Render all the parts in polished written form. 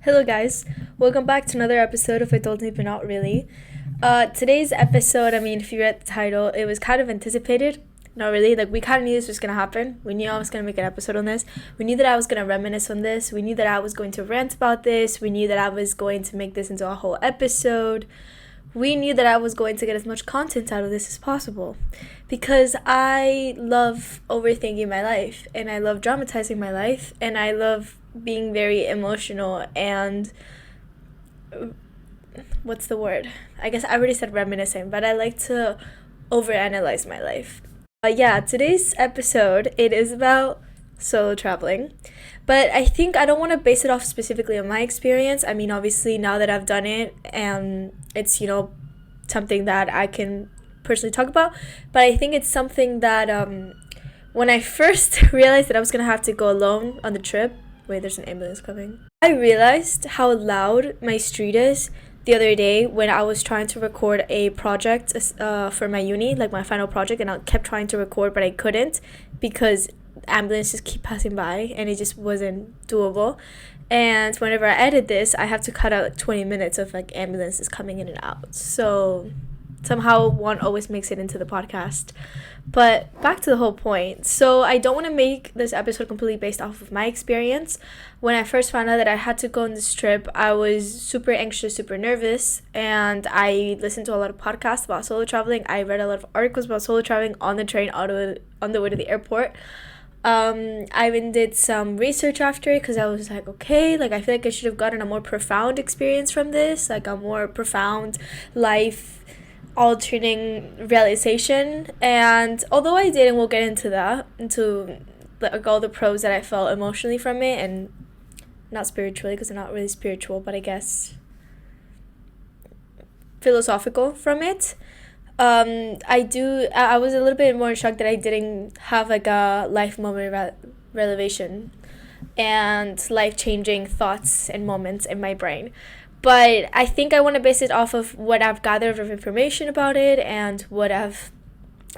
Hello, guys. Welcome back to another episode of I Told Me But Not Really. Today's episode, if you read the title, it was kind of anticipated. Not really. We kind of knew this was going to happen. We knew I was going to make an episode on this. We knew that I was going to reminisce on this. We knew that I was going to rant about this. We knew that I was going to make this into a whole episode. We knew that I was going to get as much content out of this as possible. Because I love overthinking my life. And I love dramatizing my life. And I love being very emotional and what's the word? I guess I already said reminiscing, but I like to overanalyze my life. Today's episode, it is about solo traveling, but I think I don't want to base it off specifically on my experience. Obviously now that I've done it, and it's, something that I can personally talk about, but I think it's something that when I first realized that I was going to have to go alone on the trip. Wait, there's an ambulance coming. I realized how loud my street is the other day when I was trying to record a project for my uni, my final project, and I kept trying to record, but I couldn't because ambulances keep passing by and it just wasn't doable. And whenever I edit this, I have to cut out 20 minutes of ambulances coming in and out. So somehow one always makes it into the podcast. But back to the whole point. So I don't want to make this episode completely based off of my experience. When I first found out that I had to go on this trip, I was super anxious, super nervous, and I listened to a lot of podcasts about solo traveling. I read a lot of articles about solo traveling on the train on the way to the airport. I even did some research after it because I was okay, I feel like I should have gotten a more profound experience from this, a more profound life altering realization. And although I did, and we'll get into that, into all the pros that I felt emotionally from it, and not spiritually because I'm not really spiritual, but I guess philosophical from it. I was a little bit more shocked that I didn't have a life moment revelation and life-changing thoughts and moments in my brain. But I think I want to base it off of what I've gathered of information about it and what I've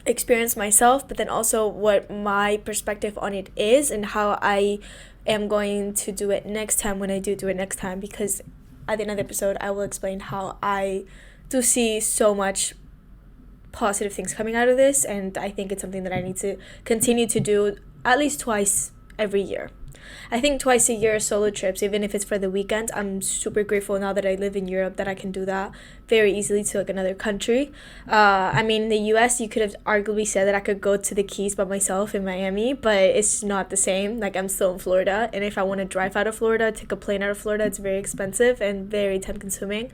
experienced myself, but then also what my perspective on it is and how I am going to do it next time when I do it next time, because at the end of the episode I will explain how I do see so much positive things coming out of this, and I think it's something that I need to continue to do at least twice every year. I think twice a year solo trips, even if it's for the weekend. I'm super grateful now that I live in Europe that I can do that very easily to another country. In the US, you could have arguably said that I could go to the Keys by myself in Miami, but it's not the same. I'm still in Florida, and if I want to drive out of Florida, take a plane out of Florida, it's very expensive and very time consuming.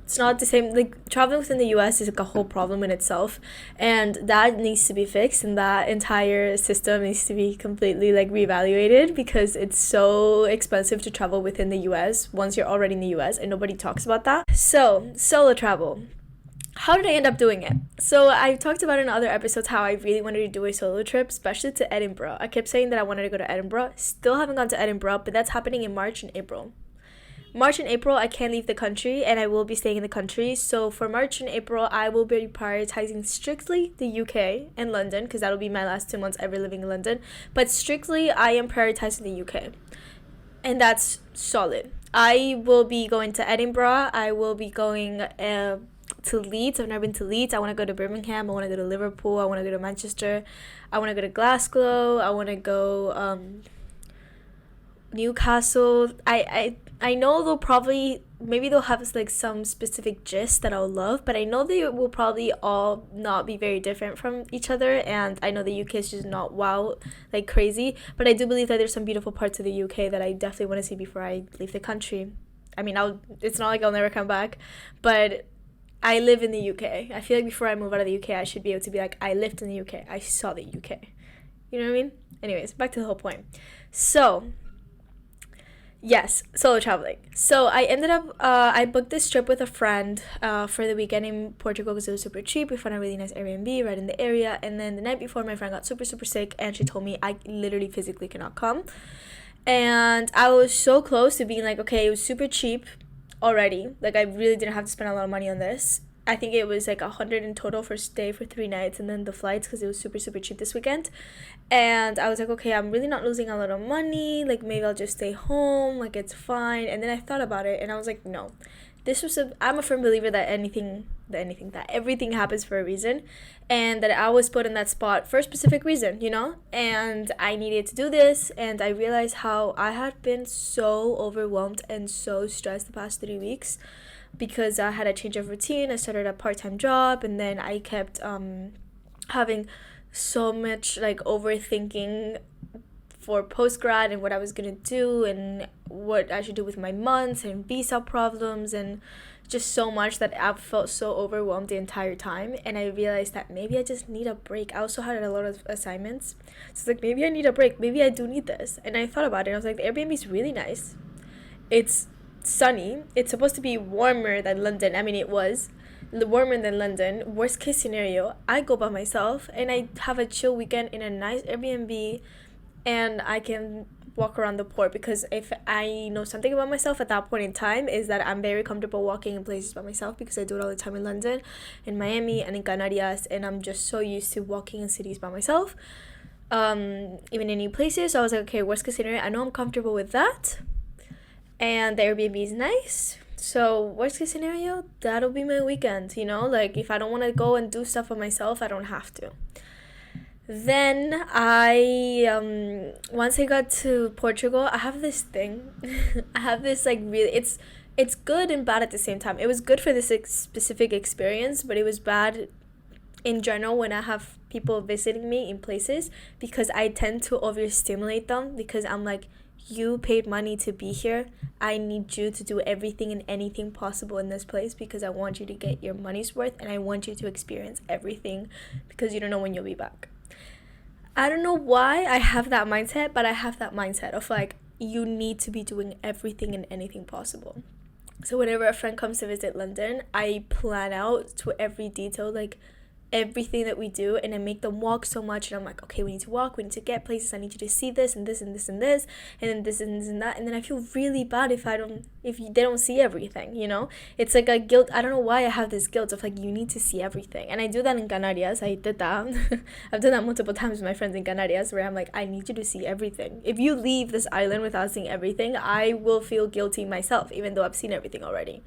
It's not the same. Traveling within the US is a whole problem in itself, and that needs to be fixed, and that entire system needs to be completely reevaluated because it's so expensive to travel within the US once you're already in the US, and nobody talks about that. So, solo travel. How did I end up doing it? So I talked about in other episodes how I really wanted to do a solo trip, especially to Edinburgh. I kept saying that I wanted to go to Edinburgh. Still haven't gone to Edinburgh, but that's happening in March and April. March and April, I can't leave the country, and I will be staying in the country. So for March and April, I will be prioritizing strictly the UK and London, because that'll be my last 2 months ever living in London. But strictly, I am prioritizing the UK. And that's solid. I will be going to Edinburgh. I will be going to Leeds. I've never been to Leeds. I want to go to Birmingham. I want to go to Liverpool. I want to go to Manchester. I want to go to Glasgow. I want to go Newcastle. I know they'll have some specific gist that I'll love, but I know they will probably all not be very different from each other, and I know the UK is just not crazy, but I do believe that there's some beautiful parts of the UK that I definitely want to see before I leave the country. It's not I'll never come back, but I live in the UK. I feel like before I move out of the UK, I should be able to be I lived in the UK. I saw the UK. You know what I mean? Anyways, back to the whole point. So yes, solo traveling. So I ended up, I booked this trip with a friend for the weekend in Portugal because it was super cheap. We found a really nice Airbnb right in the area. And then the night before, my friend got super, super sick, and she told me I literally physically cannot come. And I was so close to being okay, it was super cheap already. I really didn't have to spend a lot of money on this. I think it was like 100 in total for stay for 3 nights, and then the flights because it was super super cheap this weekend. And I was like, okay, I'm really not losing a lot of money. Like maybe I'll just stay home. Like it's fine. And then I thought about it, and I was like, no, I'm a firm believer that that everything happens for a reason, and that I was put in that spot for a specific reason, and I needed to do this. And I realized how I had been so overwhelmed and so stressed the past 3 weeks because I had a change of routine. I started a part-time job, and then I kept having so much like overthinking for post-grad and what I was gonna do and what I should do with my months and visa problems and just so much that I felt so overwhelmed the entire time. And I realized that maybe I just need a break. I also had a lot of assignments, so it's like maybe I need a break, maybe I do need this. And I thought about it, and I was like, the Airbnb is really nice, it's sunny, it's supposed to be warmer than London. I mean, it was warmer than London. Worst case scenario, I go by myself and I have a chill weekend in a nice Airbnb, and I can walk around the port, because if I know something about myself at that point in time is that I'm very comfortable walking in places by myself, because I do it all the time in London, in Miami, and in Canarias, and I'm just so used to walking in cities by myself, even in new places. So I was like, okay, worst case scenario, I know I'm comfortable with that, and the Airbnb is nice. So worst case scenario, that'll be my weekend, like if I don't want to go and do stuff by myself, I don't have to. Then once I got to Portugal, I have this thing. I have this like really, it's good and bad at the same time. It was good for this specific experience, but it was bad in general when I have people visiting me in places, because I tend to overstimulate them, because I'm like, you paid money to be here. I need you to do everything and anything possible in this place, because I want you to get your money's worth, and I want you to experience everything, because you don't know when you'll be back. I don't know why I have that mindset, but I have that mindset of like, you need to be doing everything and anything possible. So whenever a friend comes to visit London, I plan out to every detail, like everything that we do, and I make them walk so much, and I'm like, okay, we need to walk, we need to get places, I need you to see this and this and this and this, and then this and this and that. And then I feel really bad if they don't see everything. It's like a guilt. I don't know why I have this guilt of like, you need to see everything. And I do that in Canarias. I did that. I've done that multiple times with my friends in Canarias, where I'm like, I need you to see everything. If you leave this island without seeing everything, I will feel guilty myself, even though I've seen everything already.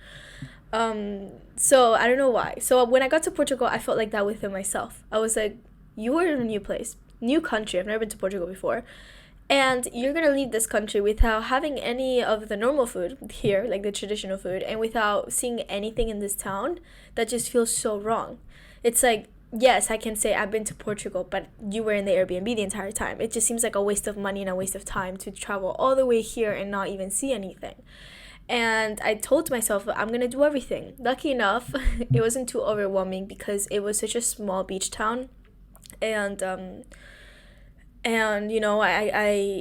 So I don't know why. So when I got to Portugal, I felt like that within myself. I was like, you are in a new place, new country. I've never been to Portugal before. And you're gonna leave this country without having any of the normal food here, like the traditional food, and without seeing anything in this town. That just feels so wrong. It's like, yes, I can say I've been to Portugal, but you were in the Airbnb the entire time. It just seems like a waste of money and a waste of time to travel all the way here and not even see anything. And I told myself, I'm gonna do everything. Lucky enough, it wasn't too overwhelming, because it was such a small beach town, and I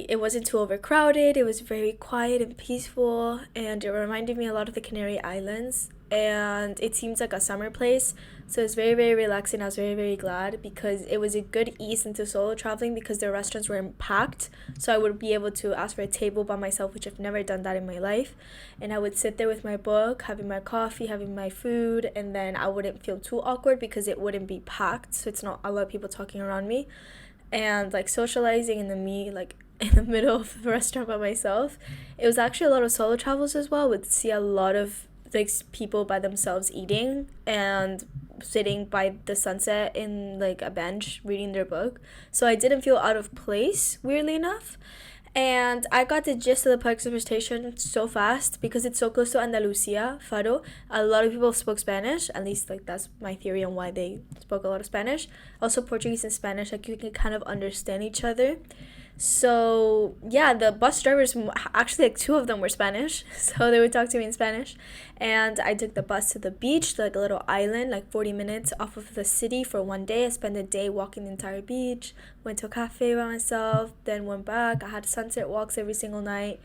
it wasn't too overcrowded. It was very quiet and peaceful, and it reminded me a lot of the Canary Islands, and it seems like a summer place. So it was very very relaxing. I was very very glad, because it was a good ease into solo traveling, because the restaurants were packed, so I would be able to ask for a table by myself, which I've never done that in my life. And I would sit there with my book, having my coffee, having my food, and then I wouldn't feel too awkward, because it wouldn't be packed, so it's not a lot of people talking around me, and like socializing, and then me like in the middle of the restaurant by myself. It was actually a lot of solo travels as well. Would see a lot of like people by themselves eating and sitting by the sunset in like a bench reading their book. So I didn't feel out of place, weirdly enough. And I got the gist of the public transportation so fast, because it's so close to Andalusia, Faro. A lot of people spoke Spanish, at least like that's my theory on why they spoke a lot of Spanish. Also Portuguese and Spanish, like you can kind of understand each other. So yeah, the bus drivers, actually like 2 of them were Spanish, so they would talk to me in Spanish. And I took the bus to the beach, like a little island, like 40 minutes off of the city for one day. I spent a day walking the entire beach, went to a cafe by myself, then went back. I had sunset walks every single night.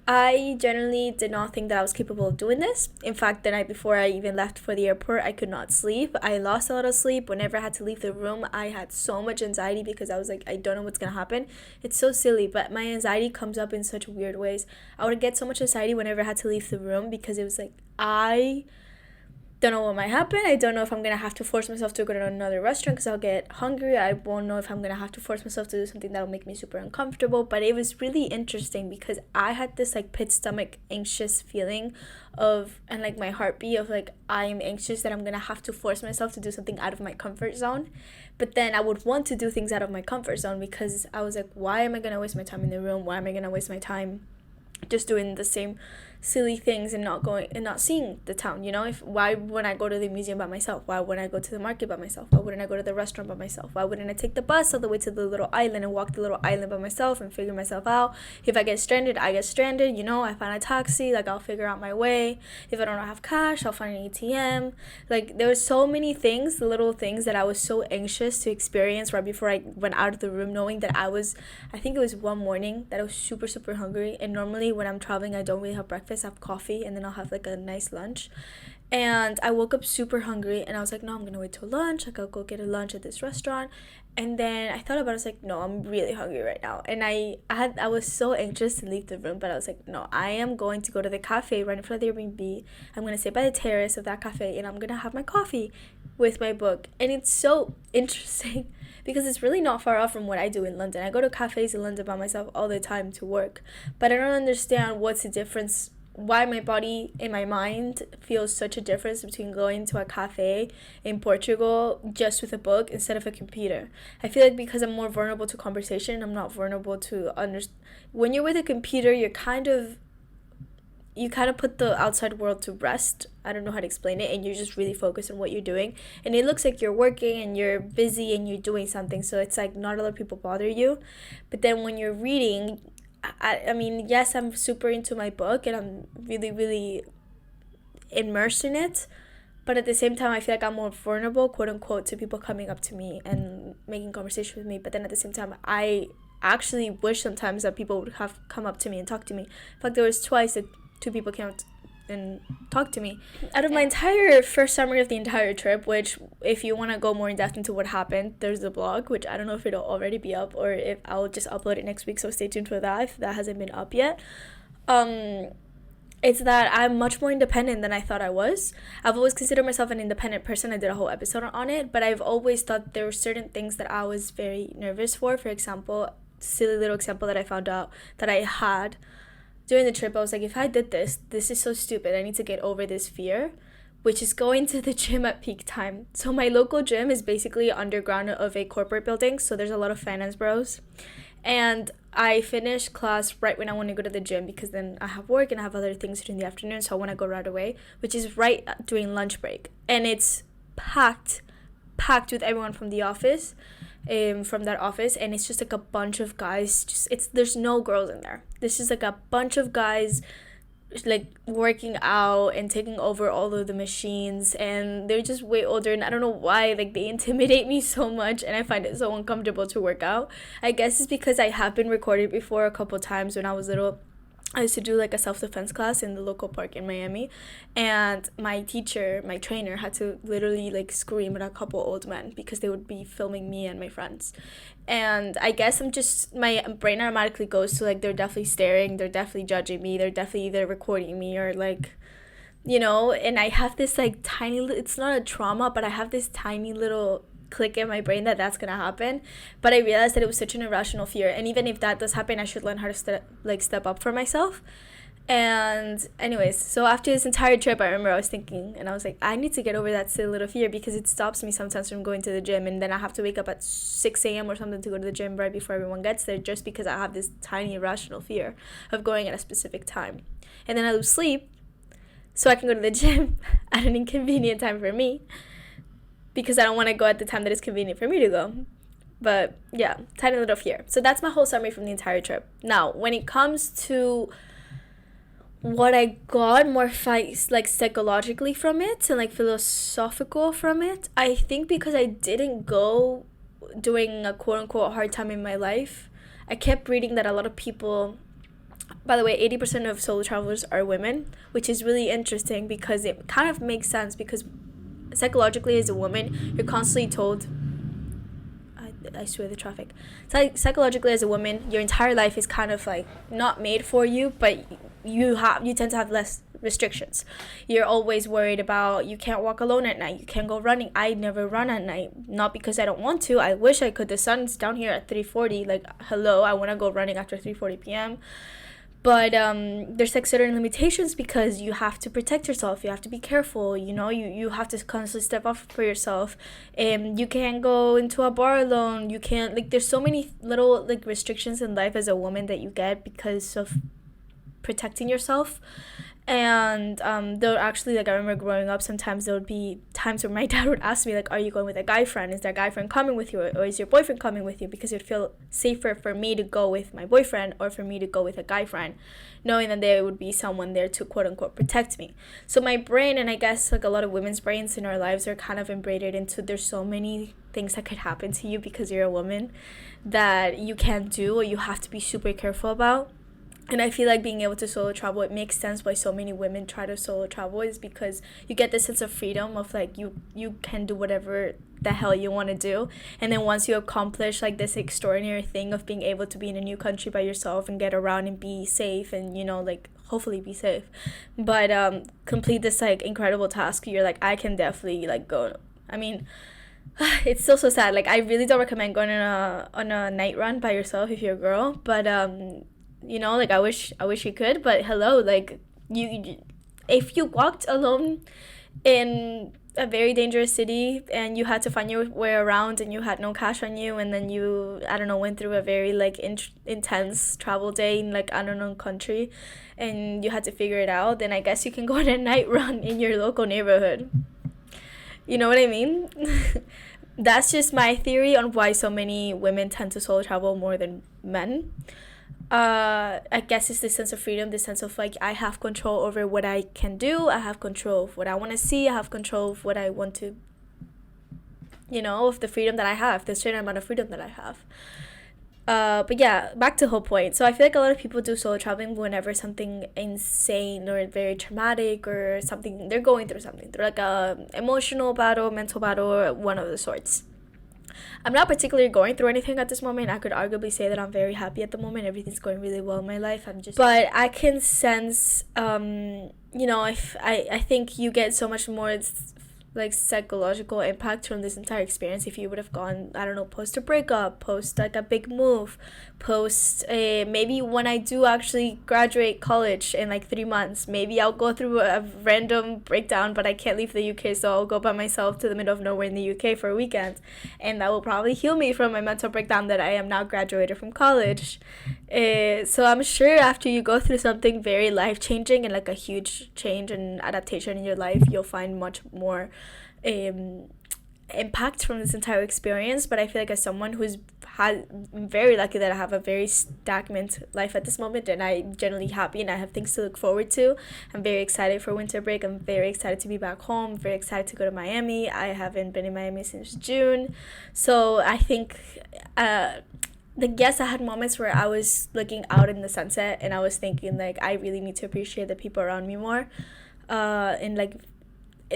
I generally did not think that I was capable of doing this. In fact, the night before I even left for the airport, I could not sleep. I lost a lot of sleep. Whenever I had to leave the room, I had so much anxiety, because I was like, I don't know what's gonna happen. It's so silly, but my anxiety comes up in such weird ways. I would get so much anxiety whenever I had to leave the room, because it was like, I don't know what might happen. I don't know if I'm gonna have to force myself to go to another restaurant because I'll get hungry. I won't know if I'm gonna have to force myself to do something that'll make me super uncomfortable. But it was really interesting because I had this like pit stomach anxious feeling of, and like my heartbeat of like, I'm anxious that I'm gonna have to force myself to do something out of my comfort zone. But then I would want to do things out of my comfort zone because I was like, why am I gonna waste my time in the room? Why am I gonna waste my time just doing the same silly things and not going and not seeing the town, if why wouldn't I go to the museum by myself? Why wouldn't I go to the market by myself? Why wouldn't I go to the restaurant by myself? Why wouldn't I take the bus all the way to the little island and walk the little island by myself and figure myself out? If I get stranded, I get stranded, I find a taxi, like I'll figure out my way. If I don't have cash, I'll find an ATM. Like there were so many things, the little things that I was so anxious to experience right before I went out of the room, knowing that I think it was one morning that I was super super hungry, and normally when I'm traveling I don't really have breakfast. I have coffee and then I'll have like a nice lunch, and I woke up super hungry and I was like, no, I'm gonna wait till lunch, like I'll go get a lunch at this restaurant. And then I thought about it, I was like, no, I'm really hungry right now. And I was so anxious to leave the room, but I was like, no, I am going to go to the cafe right in front of the Airbnb. I'm gonna sit by the terrace of that cafe and I'm gonna have my coffee with my book. And it's so interesting because it's really not far off from what I do in London. I go to cafes in London by myself all the time to work, but I don't understand what's the difference, why my body and my mind feels such a difference between going to a cafe in Portugal just with a book instead of a computer. I feel like because I'm more vulnerable to conversation, I'm not vulnerable to when you're with a computer, you kind of put the outside world to rest. I don't know how to explain it, and you're just really focused on what you're doing, and it looks like you're working and you're busy and you're doing something, so it's like not a lot of people bother you. But then when you're reading, I mean, yes, I'm super into my book and I'm really, really immersed in it. But at the same time, I feel like I'm more vulnerable, quote unquote, to people coming up to me and making conversation with me. But then at the same time, I actually wish sometimes that people would have come up to me and talk to me. In fact, there was twice that two people came up and talked to me. Out of my entire first summary of the entire trip, which if you want to go more in depth into what happened, there's a blog, which I don't know if it'll already be up or if I'll just upload it next week, so stay tuned for that if that hasn't been up yet. It's that I'm much more independent than I thought I was. I've always considered myself an independent person. I did a whole episode on it, but I've always thought there were certain things that I was very nervous for. For example, silly little example that I found out that I had during the trip, I was like, if I did this is so stupid. I need to get over this fear, which is going to the gym at peak time. So my local gym is basically underground of a corporate building, so there's a lot of finance bros. And I finish class right when I want to go to the gym because then I have work and I have other things to do in the afternoon, so I want to go right away, which is right during lunch break. And it's packed with everyone from the office, from that office, and it's just like a bunch of guys. There's no girls in there. There's just like a bunch of guys like working out and taking over all of the machines, and they're just way older, and I don't know why, like they intimidate me so much and I find it so uncomfortable to work out. I guess it's because I have been recorded before a couple times when I was little. I used to do like a self-defense class in the local park in Miami, and my trainer had to literally like scream at a couple old men because they would be filming me and my friends. And I guess my brain automatically goes to like, they're definitely staring, they're definitely judging me, they're definitely either recording me or like, and I have this like tiny, it's not a trauma, but I have this tiny little click in my brain that that's gonna happen. But I realized that it was such an irrational fear, and even if that does happen, I should learn how to step up for myself. And anyways, so after this entire trip, I remember I was thinking, and I was like, I need to get over that silly little fear because it stops me sometimes from going to the gym, and then I have to wake up at 6 a.m. or something to go to the gym right before everyone gets there, just because I have this tiny irrational fear of going at a specific time. And then I lose sleep so I can go to the gym at an inconvenient time for me, because I don't want to go at the time that is convenient for me to go. But yeah, tiny little fear. So that's my whole summary from the entire trip. Now, when it comes to what I got more like psychologically from it and like philosophical from it, I think because I didn't go during a quote unquote hard time in my life, I kept reading that a lot of people, by the way, 80% of solo travelers are women, which is really interesting because it kind of makes sense, because psychologically as a woman, you're constantly told, I swear the traffic. Psychologically as a woman, your entire life is kind of like not made for you, but you tend to have less restrictions. You're always worried about you can't walk alone at night, you can't go running. I never run at night, not because I don't want to. I wish I could. The sun's down here at 3:40. Like, hello, I want to go running after 3:40 p.m. But there's like certain limitations because you have to protect yourself, you have to be careful, you have to constantly step up for yourself. You can't go into a bar alone, you can't, like, there's so many little like restrictions in life as a woman that you get because of protecting yourself. And though actually, like, I remember growing up, sometimes there would be times where my dad would ask me, like, are you going with a guy friend, is that guy friend coming with you, or is your boyfriend coming with you, because it would feel safer for me to go with my boyfriend or for me to go with a guy friend, knowing that there would be someone there to quote unquote protect me. So my brain, and I guess like a lot of women's brains in our lives, are kind of embedded into, there's so many things that could happen to you because you're a woman that you can't do or you have to be super careful about. And I feel like being able to solo travel, it makes sense why so many women try to solo travel, is because you get this sense of freedom of like you can do whatever the hell you want to do. And then once you accomplish like this extraordinary thing of being able to be in a new country by yourself and get around and be safe and, like, hopefully be safe, but complete this like incredible task, you're like, I can definitely like go. I mean, it's still so sad. Like, I really don't recommend going on a night run by yourself if you're a girl, but like, I wish you could, but hello, like, you if you walked alone in a very dangerous city and you had to find your way around and you had no cash on you, and then you, I don't know, went through a very like intense travel day in like unknown country and you had to figure it out, then I guess you can go on a night run in your local neighborhood. You know what I mean? That's just my theory on why so many women tend to solo travel more than men. I guess it's this sense of freedom, this sense of like, I have control over what I can do, I have control of what I want to see, I have control of what I want to, of the freedom that I have, the certain amount of freedom that I have. But yeah, back to the whole point. So I feel like a lot of people do solo traveling whenever something insane or very traumatic or something, they're going through something. They're like a emotional battle, mental battle, or one of the sorts. I'm not particularly going through anything at this moment. I could arguably say that I'm very happy at the moment. Everything's going really well in my life. But I can sense, if I think you get so much more like psychological impact from this entire experience if you would have gone, I don't know, post a breakup, post like a big move, post maybe when I do actually graduate college in like 3 months, maybe I'll go through a random breakdown, but I can't leave the UK, so I'll go by myself to the middle of nowhere in the UK for a weekend, and that will probably heal me from my mental breakdown that I am now graduated from college. So I'm sure after you go through something very life-changing and like a huge change and adaptation in your life, you'll find much more impact from this entire experience. But I feel like as someone I'm very lucky that I have a very stagnant life at this moment, and I'm generally happy and I have things to look forward to. I'm very excited for winter break. I'm very excited to be back home, very excited to go to Miami. I haven't been in Miami since June, so I think yes, I had moments where I was looking out in the sunset and I was thinking like, I really need to appreciate the people around me more, and like,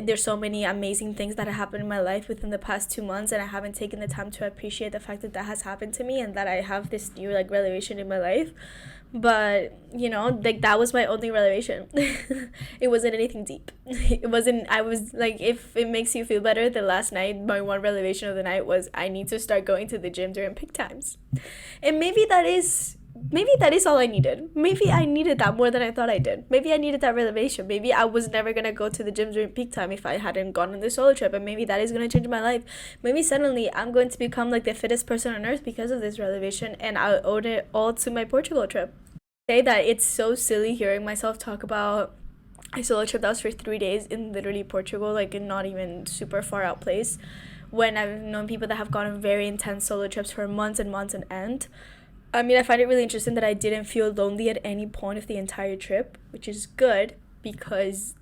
there's so many amazing things that have happened in my life within the past 2 months, and I haven't taken the time to appreciate the fact that that has happened to me and that I have this new like revelation in my life. But like, that was my only revelation. It wasn't anything deep. It wasn't, I was like, if it makes you feel better, the last night my one revelation of the night was, I need to start going to the gym during peak times. And maybe that is all I needed. Maybe I needed that more than I thought I did. Maybe I needed that revelation. Maybe I was never going to go to the gym during peak time if I hadn't gone on this solo trip, and maybe that is going to change my life. Maybe suddenly I'm going to become like the fittest person on earth because of this revelation, and I owe it all to my Portugal trip. I say that it's so silly hearing myself talk about a solo trip that was for 3 days in literally Portugal, like in not even super far out place, when I've known people that have gone on very intense solo trips for months and months on end. I mean, I find it really interesting that I didn't feel lonely at any point of the entire trip, which is good because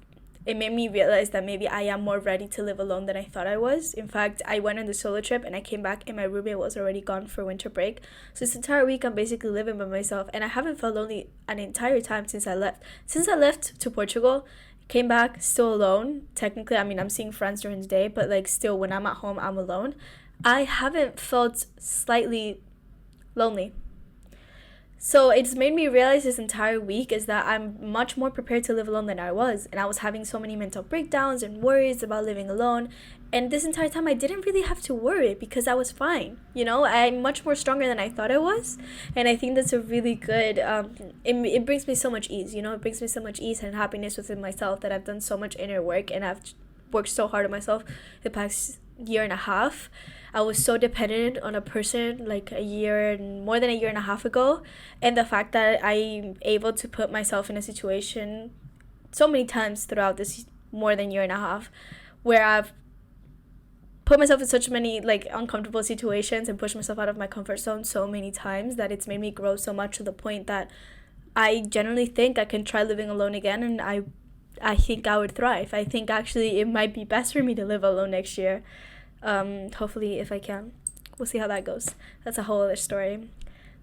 it made me realize that maybe I am more ready to live alone than I thought I was. In fact, I went on the solo trip and I came back and my roommate was already gone for winter break. So this entire week I'm basically living by myself, and I haven't felt lonely an entire time since I left. Since I left to Portugal, came back still alone. Technically, I mean, I'm seeing friends during the day, but like still when I'm at home, I'm alone. I haven't felt slightly lonely. So it's made me realize this entire week is that I'm much more prepared to live alone than I was. And I was having so many mental breakdowns and worries about living alone. And this entire time I didn't really have to worry because I was fine. You know, I'm much more stronger than I thought I was. And I think that's a really good, it brings me so much ease, you know, it brings me so much ease and happiness within myself that I've done so much inner work and I've worked so hard on myself the past year and a half. I was so dependent on a person like more than a year and a half ago, and the fact that I'm able to put myself in a situation so many times throughout this more than year and a half where I've put myself in such many like uncomfortable situations and pushed myself out of my comfort zone so many times that it's made me grow so much to the point that I genuinely think I can try living alone again, and I think I would thrive. I think actually it might be best for me to live alone next year. Hopefully, if I can. We'll see how that goes. That's a whole other story.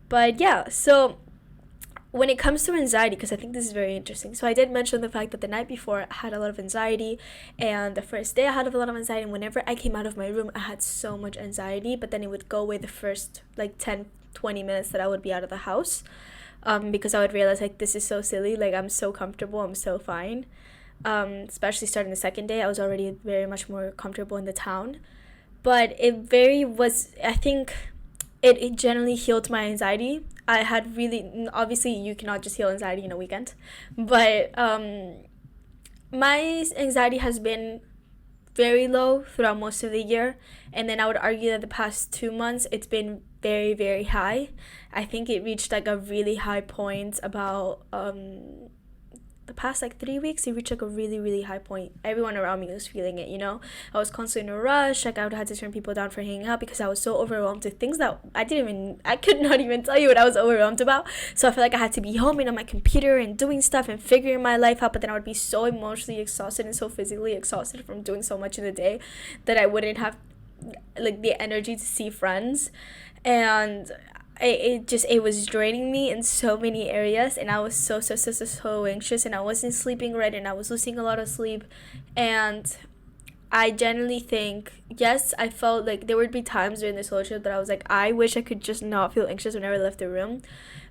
But yeah, so when it comes to anxiety, because I think this is very interesting. So I did mention the fact that the night before I had a lot of anxiety, and the first day I had a lot of anxiety, and whenever I came out of my room, I had so much anxiety, but then it would go away the first like 10-20 minutes that I would be out of the house. Because I would realize like this is so silly, like I'm so comfortable, I'm so fine. Especially starting the second day, I was already very much more comfortable in the town. But I think it generally healed my anxiety. I had really, obviously you cannot just heal anxiety in a weekend, but my anxiety has been very low throughout most of the year, and then I would argue that the past 2 months it's been very, very high. I think it reached like a really high point about the past like 3 weeks. It reached like a really, really high point. Everyone around me was feeling it, you know. I was constantly in a rush. Like I would have to turn people down for hanging out because I was so overwhelmed with things that I could not even tell you what I was overwhelmed about. So I felt like I had to be home and on my computer and doing stuff and figuring my life out, but then I would be so emotionally exhausted and so physically exhausted from doing so much in the day that I wouldn't have like the energy to see friends. And it was draining me in so many areas, and I was so anxious, and I wasn't sleeping right, and I was losing a lot of sleep. And I generally think, yes, I felt like there would be times during this whole trip that I was like, I wish I could just not feel anxious whenever I left the room.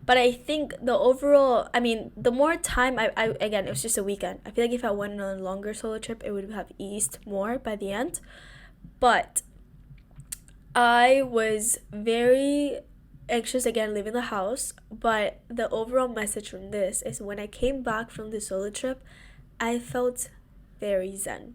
But I think the more time again, it was just a weekend. I feel like if I went on a longer solo trip, it would have eased more by the end. But I was very anxious again leaving the house, but the overall message from this is when I came back from the solo trip, I felt very zen.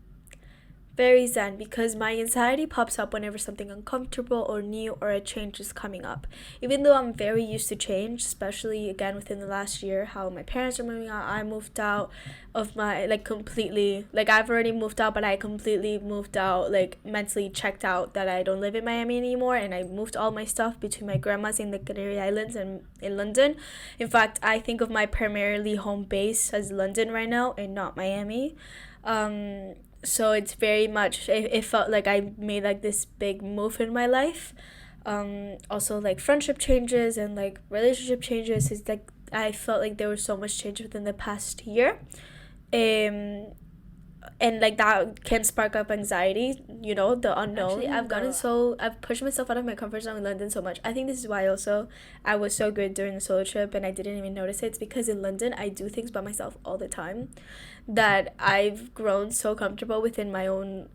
Very zen, because my anxiety pops up whenever something uncomfortable or new or a change is coming up. Even though I'm very used to change, especially again within the last year, how my parents are moving out, I moved out of my completely, I've already moved out, but I completely moved out, mentally checked out that I don't live in Miami anymore, and I moved all my stuff between my grandma's in the Canary Islands and in London. In fact, I think of my primarily home base as London right now and not Miami. So it's very much, it felt like I made this big move in my life. Also friendship changes and relationship changes is I felt like there was so much change within the past year. And that can spark up anxiety, the unknown. Actually, I've pushed myself out of my comfort zone in London so much. I think this is why also I was so good during the solo trip and I didn't even notice it. It's because in London I do things by myself all the time that I've grown so comfortable within my own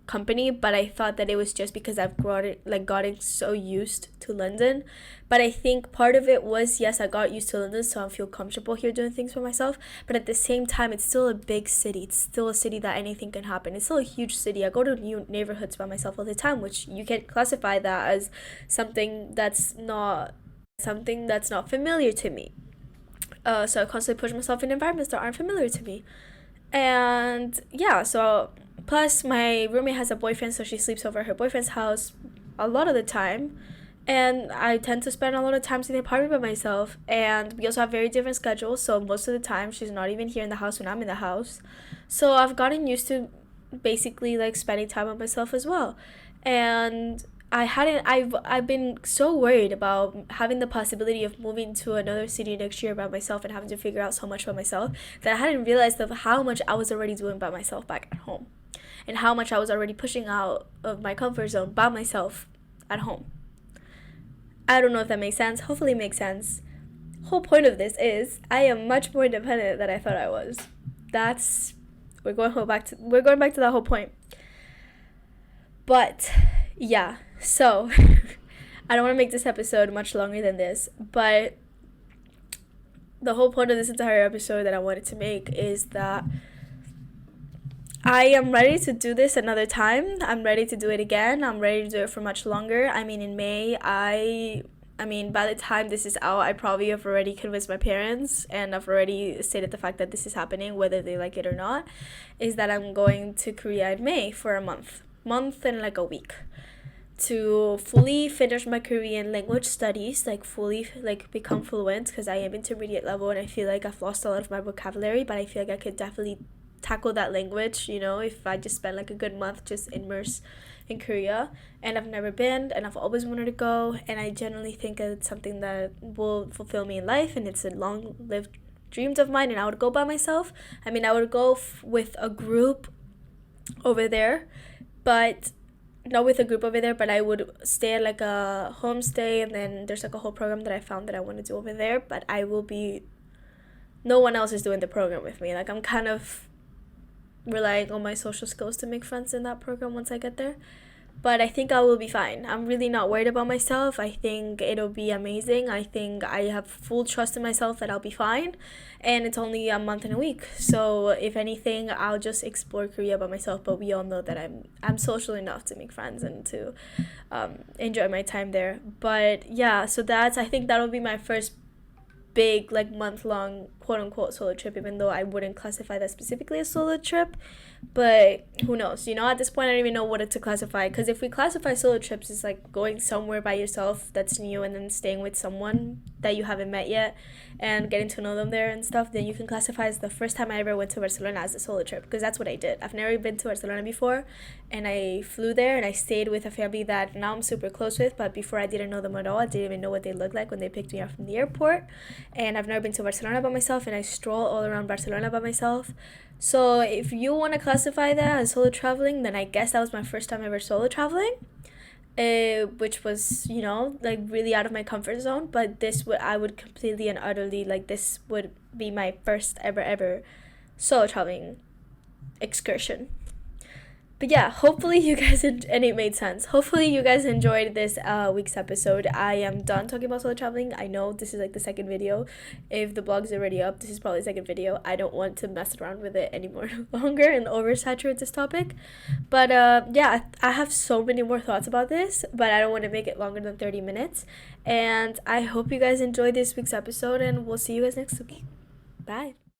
company. But I thought that it was just because I've gotten so used to London. But I think part of it was, yes, I got used to London, so I feel comfortable here doing things for myself. But at the same time, it's still a big city. It's still a city that anything can happen. It's still a huge city. I go to new neighborhoods by myself all the time, which you can classify that as something that's not familiar to me. So I constantly push myself in environments that aren't familiar to me. And yeah, so plus my roommate has a boyfriend, so she sleeps over at her boyfriend's house a lot of the time. And I tend to spend a lot of times in the apartment by myself. And we also have very different schedules, so most of the time she's not even here in the house when I'm in the house. So I've gotten used to basically spending time with myself as well. And I've been so worried about having the possibility of moving to another city next year by myself and having to figure out so much by myself that I hadn't realized of how much I was already doing by myself back at home, and how much I was already pushing out of my comfort zone by myself at home. I don't know if that makes sense. Hopefully it makes sense. Whole point of this is I am much more independent than I thought I was. That's we're going back to that whole point. But yeah, so I don't want to make this episode much longer than this, but the whole point of this entire episode that I wanted to make is that I am ready to do this another time. I'm ready to do it again. I'm ready to do it for much longer. I mean, in May, by the time this is out, I probably have already convinced my parents, and I've already stated the fact that this is happening, whether they like it or not, is that I'm going to Korea in May for a month and like a week, to fully finish my Korean language studies, like fully like become fluent, because I am intermediate level and I feel like I've lost a lot of my vocabulary, but I feel like I could definitely tackle that language, if I just spend like a good month just immersed in Korea. And I've never been, and I've always wanted to go, and I genuinely think it's something that will fulfill me in life, and it's a long-lived dreams of mine. And I would go by myself. I would go with a group over there, but not with a group over there, but I would stay at like a homestay, and then there's like a whole program that I found that I want to do over there, but no one else is doing the program with me. Like, I'm kind of relying on my social skills to make friends in that program once I get there. But I think I will be fine. I'm really not worried about myself. I think it'll be amazing. I think I have full trust in myself that I'll be fine. And it's only a month and a week. So if anything, I'll just explore Korea by myself. But we all know that I'm social enough to make friends and to enjoy my time there. But yeah, so I think that'll be my first big like month-long quote-unquote solo trip, even though I wouldn't classify that specifically as solo trip. But who knows, at this point I don't even know what to classify, because if we classify solo trips as like going somewhere by yourself that's new and then staying with someone that you haven't met yet and getting to know them there and stuff, then you can classify as the first time I ever went to Barcelona as a solo trip, because that's what I did. I've never been to Barcelona before, and I flew there and I stayed with a family that now I'm super close with, but before I didn't know them at all. I didn't even know what they looked like when they picked me up from the airport. And I've never been to Barcelona by myself, and I stroll all around Barcelona by myself. So if you want to classify that as solo traveling, then I guess that was my first time ever solo traveling, which was, like really out of my comfort zone. But I would completely and utterly, like, this would be my first ever solo traveling excursion. But yeah, hopefully you guys, and it made sense. Hopefully you guys enjoyed this week's episode. I am done talking about solo traveling. I know this is like the second video. If the blog's already up, this is probably the second video. I don't want to mess around with it anymore longer and oversaturate this topic. But yeah, I have so many more thoughts about this, but I don't want to make it longer than 30 minutes. And I hope you guys enjoyed this week's episode, and we'll see you guys next week. Bye.